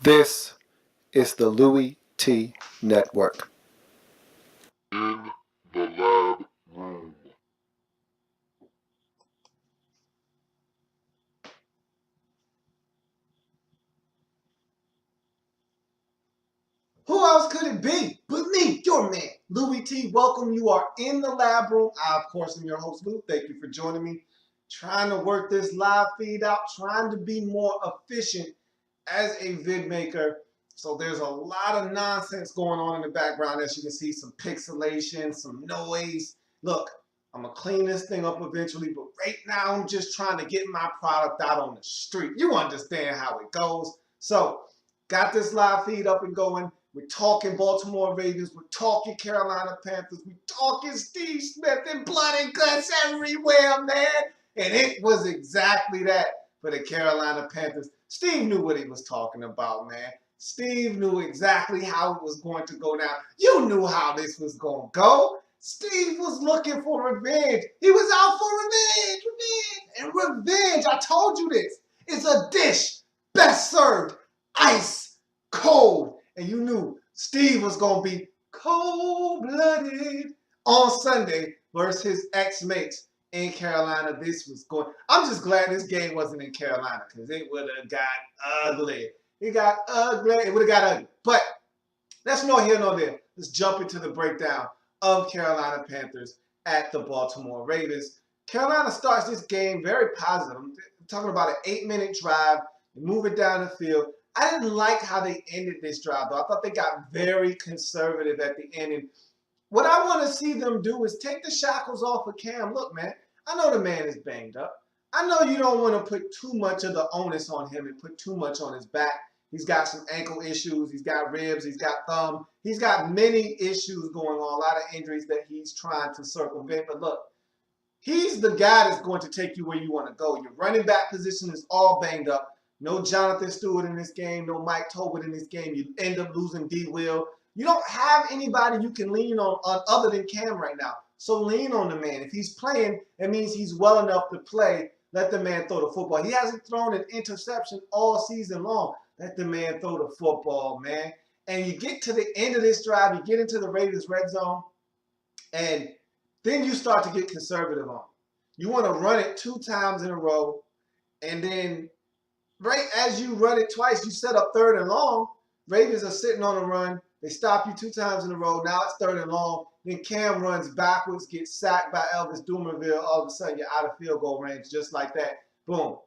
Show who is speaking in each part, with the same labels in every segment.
Speaker 1: This is the Louie T Network.
Speaker 2: In the lab room.
Speaker 3: Who else could it be but me, your man, Louie T? Welcome. You are in the lab room. I, of course, am your host, Lou. Thank you for joining me. Trying to work this live feed out, trying to be more efficient as a vid maker. So there's a lot of nonsense going on in the background. As you can see, some pixelation, some noise. Look, I'm going to clean this thing up eventually, but right now I'm just trying to get my product out on the street. You understand how it goes. So, got this live feed up and going. We're talking Baltimore Ravens. We're talking Carolina Panthers. We're talking Steve Smith and blood and guts everywhere, man. And it was exactly that for the Carolina Panthers. Steve knew what he was talking about, man. Steve knew exactly how it was going to go down. You knew how this was going to go. Steve was looking for revenge. He was out for revenge. And revenge, I told you this, is a dish best served ice cold. And you knew Steve was going to be cold-blooded on Sunday versus his ex-mates in Carolina. This was going. I'm just glad this game wasn't in Carolina because it would have got ugly. It got ugly. It would have got ugly. But that's no here nor there. Let's jump into the breakdown of Carolina Panthers at the Baltimore Ravens. Carolina starts this game very positive. I'm talking about an 8-minute drive. They move it down the field. I didn't like how they ended this drive, though. I thought they got very conservative at the end. And what I want to see them do is take the shackles off of Cam. Look, man, I know the man is banged up. I know you don't want to put too much of the onus on him and put too much on his back. He's got some ankle issues. He's got ribs. He's got thumb. He's got many issues going on, a lot of injuries that he's trying to circumvent. But look, he's the guy that's going to take you where you want to go. Your running back position is all banged up. No Jonathan Stewart in this game. No Mike Tobin in this game. You end up losing D. Will. You don't have anybody you can lean on other than Cam right now. So lean on the man. If he's playing, it means he's well enough to play. Let the man throw the football. He hasn't thrown an interception all season long. Let the man throw the football, man. And you get to the end of this drive, you get into the Ravens red zone, and then you start to get conservative on. You want to run it 2 times in a row, and then right as you run it twice, you set up 3rd and long. Ravens are sitting on a run. They stop you 2 times in a row. Now it's 3rd and long. Then Cam runs backwards, gets sacked by Elvis Dumerville. All of a sudden, you're out of field goal range just like that. Boom.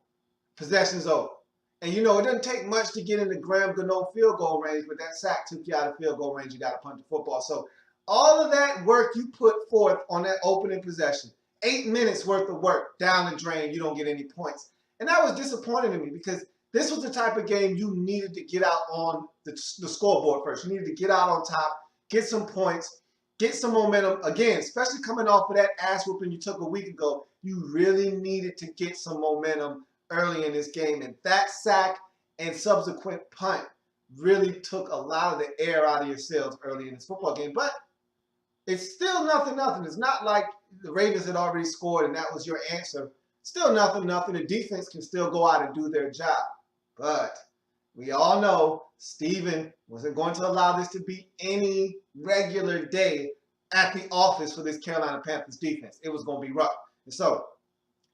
Speaker 3: Possession's over. And you know, it doesn't take much to get into Graham Gano field goal range, but that sack took you out of field goal range. You got to punt the football. So all of that work you put forth on that opening possession, 8 minutes worth of work down the drain, you don't get any points. And that was disappointing to me because this was the type of game you needed to get out on the scoreboard first. You needed to get out on top, get some points, get some momentum. Again, especially coming off of that ass whooping you took a week ago, you really needed to get some momentum early in this game. And that sack and subsequent punt really took a lot of the air out of your sails early in this football game. But it's still nothing. It's not like the Ravens had already scored and that was your answer. Still nothing. The defense can still go out and do their job. But we all know Steven wasn't going to allow this to be any regular day at the office for this Carolina Panthers defense. It was going to be rough. And so,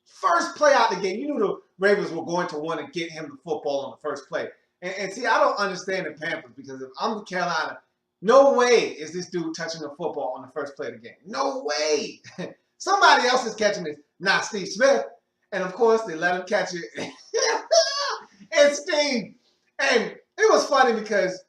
Speaker 3: first play out the game, you knew the Ravens were going to want to get him the football on the first play. And see, I don't understand the Panthers because if I'm Carolina, no way is this dude touching the football on the first play of the game. No way. Somebody else is catching this, not Steve Smith. And of course, they let him catch it. And Steve. And it was funny because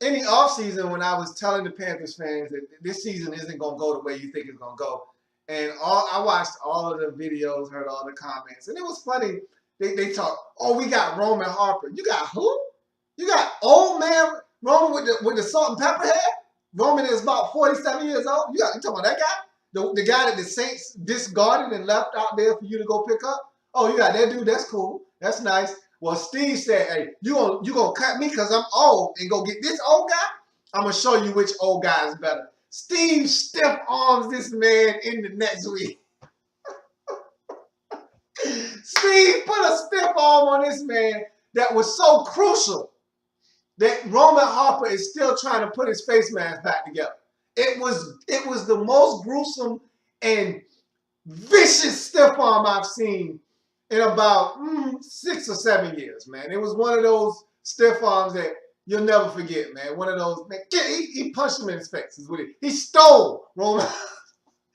Speaker 3: in the offseason, when I was telling the Panthers fans that this season isn't going to go the way you think it's going to go, and I watched all of the videos, heard all the comments, and it was funny. They talk, oh, we got Roman Harper. You got who? You got old man Roman with the salt and pepper hair? Roman is about 47 years old. You talking about that guy? The guy that the Saints discarded and left out there for you to go pick up? Oh, you got that dude? That's cool. That's nice. Well, Steve said, hey, you gonna cut me because I'm old and go get this old guy? I'm going to show you which old guy is better. Steve stiff arms this man in the next week. Steve put a stiff arm on this man that was so crucial that Roman Harper is still trying to put his face mask back together. It was the most gruesome and vicious stiff arm I've seen in about 6 or 7 years, man. It was one of those stiff arms that you'll never forget, man. One of those, man. He punched him in his face. Is what he stole Roman.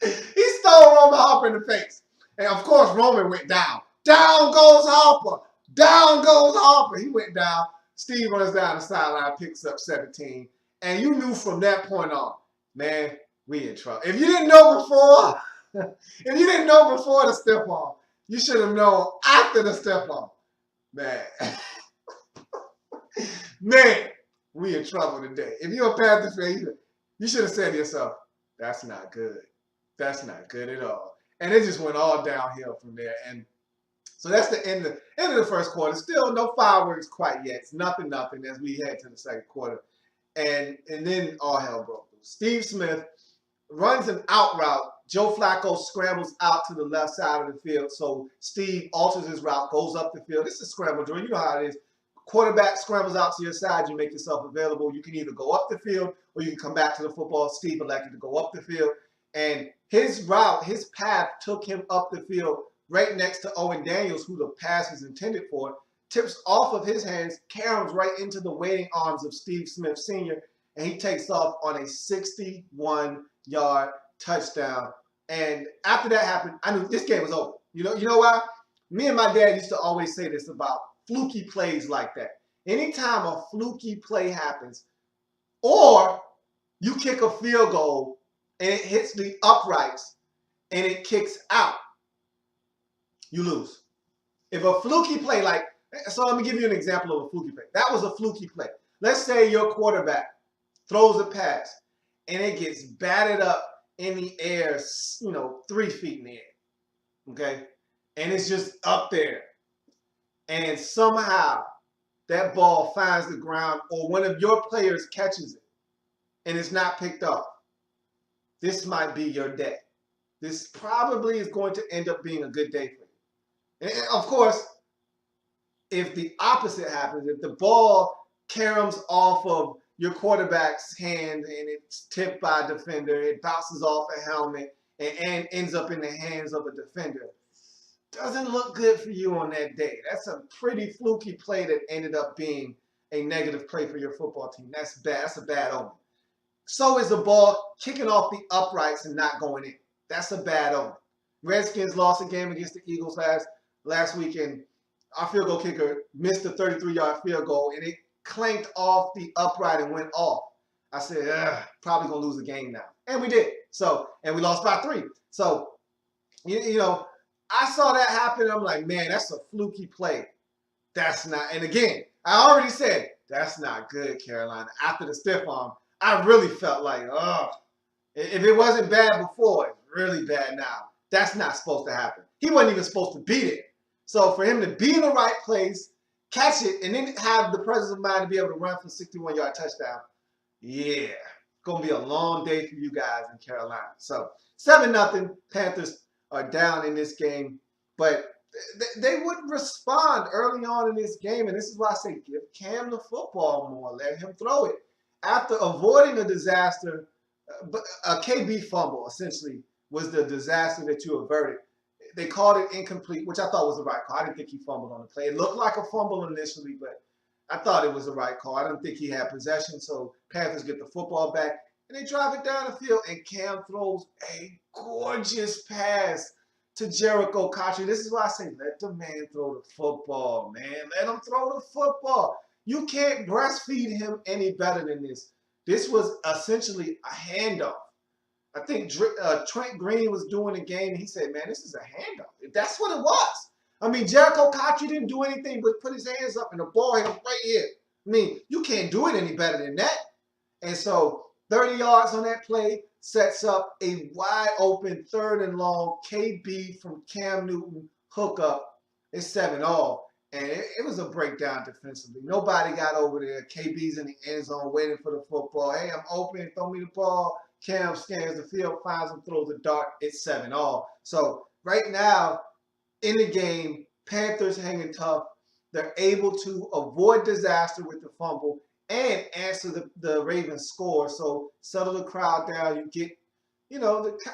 Speaker 3: He stole Roman Harper in the face. And of course, Roman went down. Down goes Harper. Down goes Harper. He went down. Steve runs down the sideline, picks up 17. And you knew from that point on, man, we in trouble. If you didn't know before, if you didn't know before the stiff arm, you should have known after the stiff arm. Man. Man, we in trouble today. If you're a Panthers fan, you should have said to yourself, that's not good. That's not good at all. And it just went all downhill from there. And so that's the end of the first quarter. Still no fireworks quite yet. It's nothing as we head to the second quarter. And then all hell broke loose. Steve Smith runs an out route. Joe Flacco scrambles out to the left side of the field. So Steve alters his route, goes up the field. This is a scramble drill. You know how it is. Quarterback scrambles out to your side. You make yourself available. You can either go up the field or you can come back to the football. Steve elected to go up the field. And his route, his path took him up the field right next to Owen Daniels, who the pass was intended for, tips off of his hands, caroms right into the waiting arms of Steve Smith Sr., and he takes off on a 61-yard touchdown. And after that happened, I knew this game was over. You know why? Me and my dad used to always say this about fluky plays like that. Anytime a fluky play happens, or you kick a field goal and it hits the uprights and it kicks out, you lose. If a fluky play, so let me give you an example of a fluky play. That was a fluky play. Let's say your quarterback throws a pass and it gets batted up in the air, 3 feet in the air, okay? And it's just up there. And somehow that ball finds the ground or one of your players catches it and it's not picked up. This might be your day. This probably is going to end up being a good day for you. And of course, if the opposite happens, if the ball caroms off of your quarterback's hand and it's tipped by a defender, it bounces off a helmet and ends up in the hands of a defender, doesn't look good for you on that day. That's a pretty fluky play that ended up being a negative play for your football team. That's bad. That's a bad omen. So is the ball kicking off the uprights and not going in. That's a bad omen. Redskins lost a game against the Eagles last week, and our field goal kicker missed a 33-yard field goal, and it clanked off the upright and went off. I said, probably going to lose the game now. And we did. And we lost by 3. So, I saw that happen. I'm like, man, that's a fluky play. That's not. And again, I already said, that's not good, Carolina. After the stiff arm, I really felt like, if it wasn't bad before, it's really bad now. That's not supposed to happen. He wasn't even supposed to beat it. So for him to be in the right place, catch it, and then have the presence of mind to be able to run for a 61-yard touchdown, yeah, it's going to be a long day for you guys in Carolina. So 7-0, Panthers are down in this game, but they wouldn't respond early on in this game, and this is why I say give Cam the football more, let him throw it. After avoiding a disaster, a KB fumble essentially was the disaster that you averted. They called it incomplete, which I thought was the right call. I didn't think he fumbled on the play. It looked like a fumble initially, but I thought it was the right call. I didn't think he had possession, so Panthers get the football back, and they drive it down the field, and Cam throws a gorgeous pass to Jericho Cotchery. This is why I say let the man throw the football, man. Let him throw the football. You can't breastfeed him any better than this. This was essentially a handoff. I think Trent Green was doing the game, and he said, man, this is a handoff. That's what it was. I mean, Jericho Cotchery didn't do anything but put his hands up, and the ball hit him right here. I mean, you can't do it any better than that. And so 30 yards on that play sets up a wide open 3rd and long KB from Cam Newton hookup. It's 7-all. And it was a breakdown defensively. Nobody got over there. KB's in the end zone waiting for the football. Hey, I'm open. Throw me the ball. Cam scans the field, finds him, throws a dart. It's 7-all. So right now in the game, Panthers hanging tough. They're able to avoid disaster with the fumble and answer the Ravens score. So settle the crowd down. You get,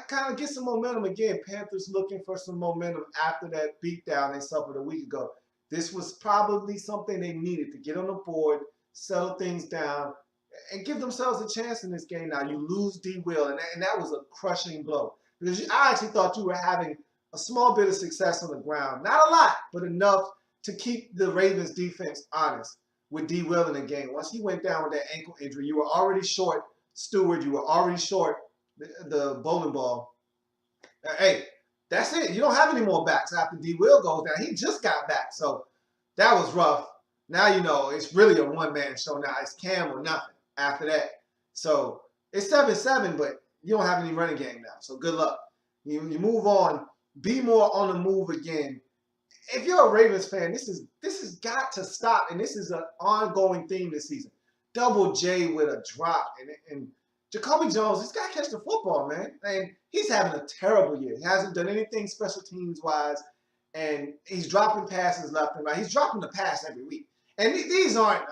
Speaker 3: kind of get some momentum again. Panthers looking for some momentum after that beatdown they suffered a week ago. This was probably something they needed to get on the board, settle things down, and give themselves a chance in this game. Now you lose D. Will, and that was a crushing blow because I actually thought you were having a small bit of success on the ground, not a lot, but enough to keep the Ravens defense honest with D. Will in the game. Once he went down with that ankle injury, you were already short Stewart. You were already short the bowling ball. Hey, that's it. You don't have any more backs after D. Will goes down. He just got back, so that was rough. Now you know it's really a one-man show now. It's Cam or nothing after that. So it's 7-7, but you don't have any running game now. So good luck. You move on. Be more on the move again. If you're a Ravens fan, this has got to stop, and this is an ongoing theme this season. Double J with a drop, and Jacoby Jones, he's got to catch the football, man. And he's having a terrible year. He hasn't done anything special teams wise, and he's dropping passes left and right. He's dropping the pass every week, and these aren't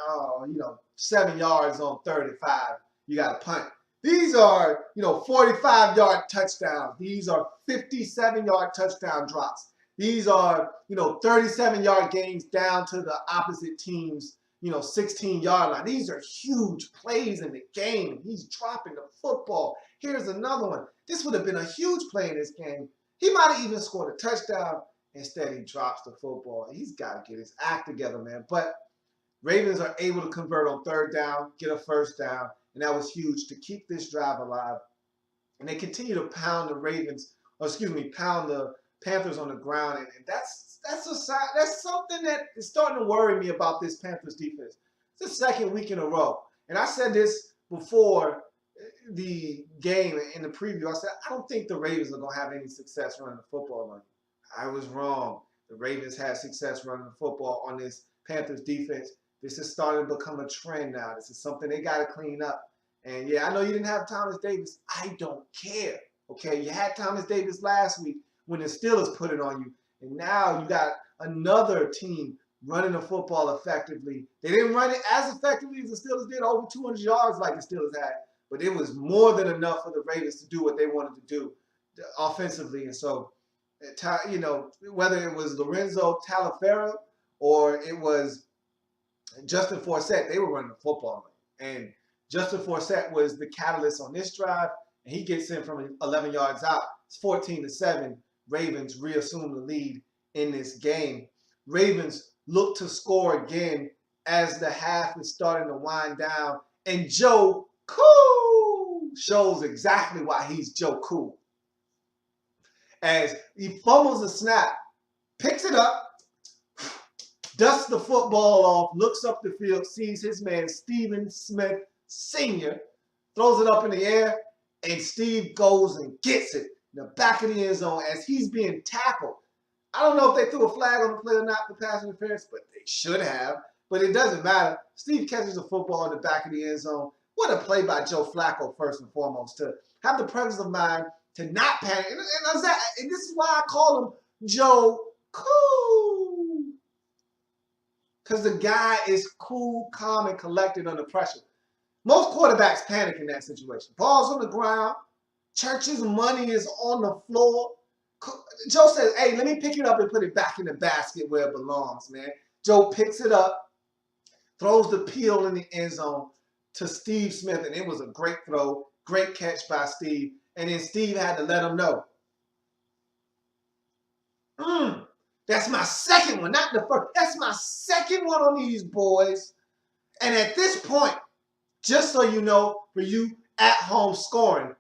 Speaker 3: 7 yards on 35. You got to punt. These are 45-yard touchdowns. These are 57-yard touchdown drops. These are, 37-yard gains down to the opposite team's, 16-yard line. These are huge plays in the game. He's dropping the football. Here's another one. This would have been a huge play in this game. He might have even scored a touchdown. Instead, he drops the football. He's got to get his act together, man. But Ravens are able to convert on third down, get a first down, and that was huge to keep this drive alive. And they continue to pound the Panthers on the ground, and that's something that is starting to worry me about this Panthers defense. It's the second week in a row, and I said this before the game in the preview. I said I don't think the Ravens are going to have any success running the football. I was wrong. The Ravens had success running the football on this Panthers defense. This is starting to become a trend now. This is something they got to clean up. And yeah, I know you didn't have Thomas Davis. I don't care. Okay, you had Thomas Davis last week when the Steelers put it on you. And now you got another team running the football effectively. They didn't run it as effectively as the Steelers did, over 200 yards like the Steelers had. But it was more than enough for the Ravens to do what they wanted to do offensively. And so, whether it was Lorenzo Taliaferro or it was Justin Forsett, they were running the football. And Justin Forsett was the catalyst on this drive, and he gets in from 11 yards out. It's 14-7. Ravens reassume the lead in this game. Ravens look to score again as the half is starting to wind down, and Joe Cool shows exactly why he's Joe Cool. As he fumbles a snap, picks it up, dusts the football off, looks up the field, sees his man Stephen Smith Sr., throws it up in the air, and Steve goes and gets it in the back of the end zone as he's being tackled. I don't know if they threw a flag on the play or not for pass interference, but they should have. But it doesn't matter. Steve catches the football in the back of the end zone. What a play by Joe Flacco, first and foremost, to have the presence of mind to not panic. And this is why I call him Joe Cool. Because the guy is cool, calm, and collected under pressure. Most quarterbacks panic in that situation. Ball's on the ground. Church's money is on the floor. Joe says, hey, let me pick it up and put it back in the basket where it belongs, man. Joe picks it up, throws the peel in the end zone to Steve Smith, and it was a great throw, great catch by Steve. And then Steve had to let him know. That's my second one, not the first. That's my second one on these boys. And at this point, just so you know, for you at home scoring,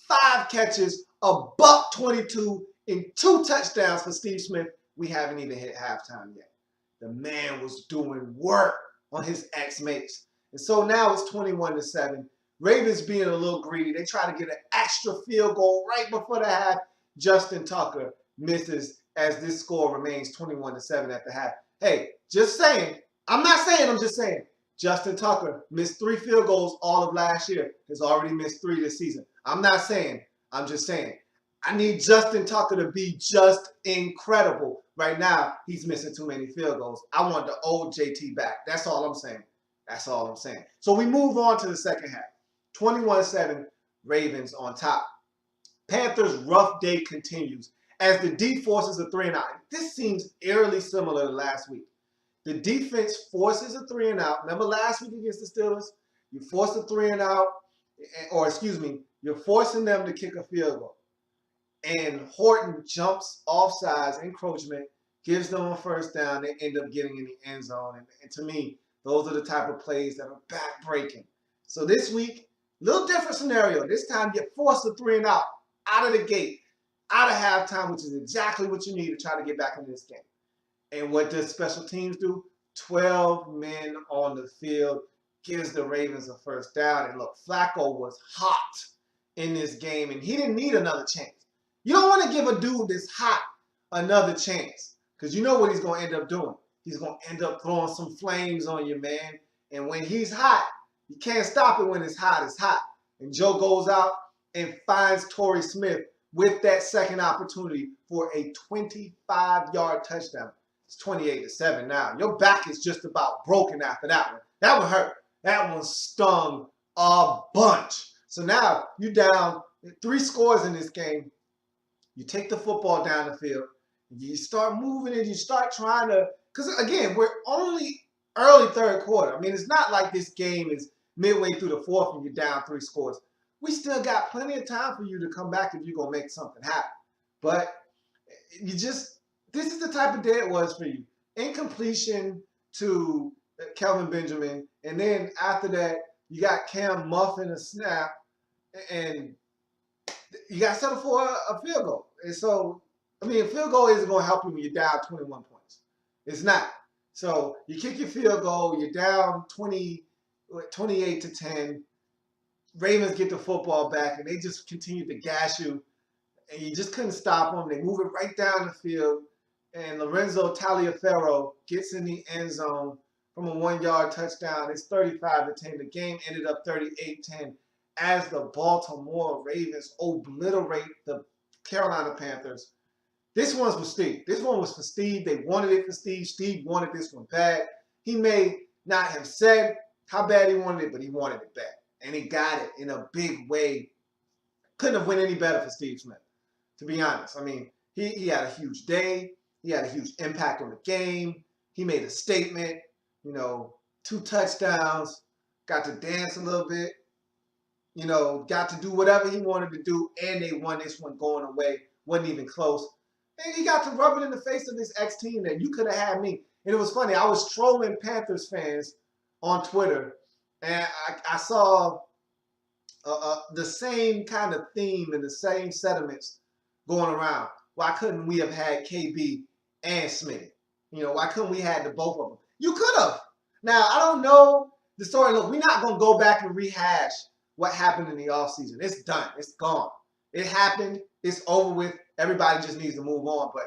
Speaker 3: 5 catches, $122, and 2 touchdowns for Steve Smith. We haven't even hit halftime yet. The man was doing work on his ex-mates. And so now it's 21-7. Ravens being a little greedy. They try to get an extra field goal right before the half. Justin Tucker misses as this score remains 21-7 at the half. Hey, just saying. I'm not saying, I'm just saying. Justin Tucker missed 3 field goals all of last year. Has already missed 3 this season. I'm not saying. I'm just saying. I need Justin Tucker to be just incredible. Right now, he's missing too many field goals. I want the old JT back. That's all I'm saying. That's all I'm saying. So we move on to the second half. 21-7, Ravens on top. Panthers' rough day continues as the D forces a 3-and-out. This seems eerily similar to last week. The defense forces a 3-and-out. Remember last week against the Steelers? You forced a 3-and-out, or excuse me, you're forcing them to kick a field goal. And Horton jumps offsides, encroachment, gives them a first down. They end up getting in the end zone. And to me, those are the type of plays that are back-breaking. So this week, little different scenario. This time, you force a 3-and-out out of the gate, out of halftime, which is exactly what you need to try to get back into this game. And what does special teams do? 12 men on the field gives the Ravens a first down. And look, Flacco was hot in this game, and he didn't need another chance. You don't want to give a dude this hot another chance because you know what he's going to end up doing. He's going to end up throwing some flames on you, man. And when he's hot, you can't stop it when it's hot. It's hot. And Joe goes out and finds Torrey Smith with that second opportunity for a 25-yard touchdown. It's 28-7 now. Your back is just about broken after that one. That one hurt. That one stung a bunch. So now you're down 3 scores in this game. You take the football down the field. You start moving it. You start trying to, because again, we're only early third quarter. I mean, it's not like this game is midway through the fourth and you're down 3 scores. We still got plenty of time for you to come back if you're going to make something happen. But this is the type of day it was for you. Incompletion to Kelvin Benjamin. And then after that, you got Cam muffing a snap. And you got to settle for a field goal. And so, I mean, a field goal isn't going to help you when you're down 21 points. It's not. So you kick your field goal, you're down 28-10. Ravens get the football back, and they just continue to gash you. And you just couldn't stop them. They move it right down the field. And Lorenzo Taliaferro gets in the end zone from a 1-yard touchdown. It's 35-10. The game ended up 38-10. As the Baltimore Ravens obliterate the Carolina Panthers. This one's for Steve. This one was for Steve. They wanted it for Steve. Steve wanted this one bad. He may not have said how bad he wanted it, but he wanted it bad. And he got it in a big way. Couldn't have went any better for Steve Smith, to be honest. I mean, he had a huge day. He had a huge impact on the game. He made a statement, 2 touchdowns, got to dance a little bit. Got to do whatever he wanted to do, and they won this one going away. Wasn't even close. And he got to rub it in the face of this ex-team that you could have had me. And it was funny. I was trolling Panthers fans on Twitter, and I saw the same kind of theme and the same sentiments going around. Why couldn't we have had KB and Smith? Why couldn't we have the both of them? You could have. Now, I don't know the story. Look, we're not going to go back and rehash what happened in the offseason. It's done. It's gone. It happened. It's over with. Everybody just needs to move on. But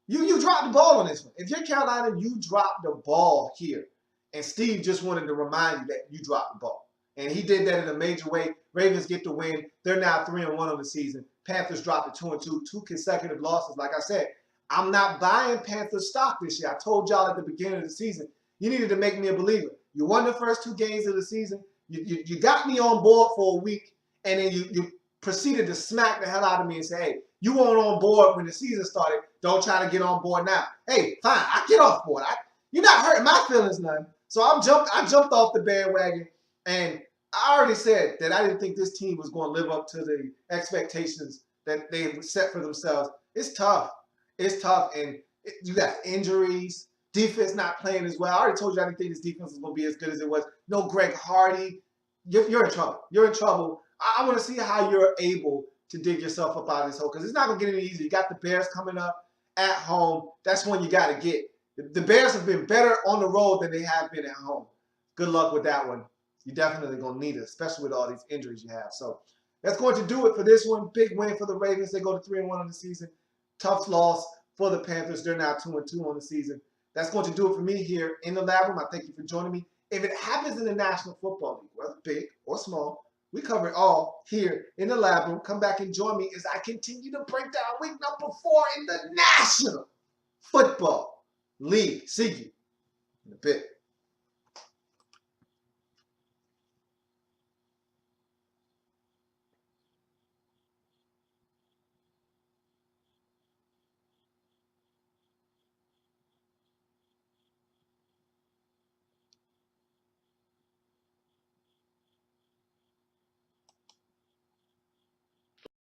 Speaker 3: you dropped the ball on this one. If you're Carolina, you dropped the ball here. And Steve just wanted to remind you that you dropped the ball. And he did that in a major way. Ravens get the win. They're now 3-1 on the season. Panthers dropped to 2-2, 2 consecutive losses. Like I said, I'm not buying Panthers stock this year. I told y'all at the beginning of the season, you needed to make me a believer. You won the first 2 games of the season. You got me on board for a week, and then you proceeded to smack the hell out of me and say, hey, you weren't on board when the season started. Don't try to get on board now. Hey, fine, I get off board. You're not hurting my feelings none. So I jumped off the bandwagon, and I already said that I didn't think this team was going to live up to the expectations that they set for themselves. It's tough. It's tough, and you got injuries. Defense not playing as well. I already told you I didn't think this defense was going to be as good as it was. No Greg Hardy. You're in trouble. You're in trouble. I want to see how you're able to dig yourself up out of this hole because it's not going to get any easier. You got the Bears coming up at home. That's when you got to get. The Bears have been better on the road than they have been at home. Good luck with that one. You're definitely going to need it, especially with all these injuries you have. So that's going to do it for this one. Big win for the Ravens. They go to 3-1 on the season. Tough loss for the Panthers. They're now 2-2 on the season. That's going to do it for me here in the Lab Room. I thank you for joining me. If it happens in the National Football League, whether big or small, we cover it all here in the Lab Room. Come back and join me as I continue to break down week number 4 in the National Football League. See you in a bit.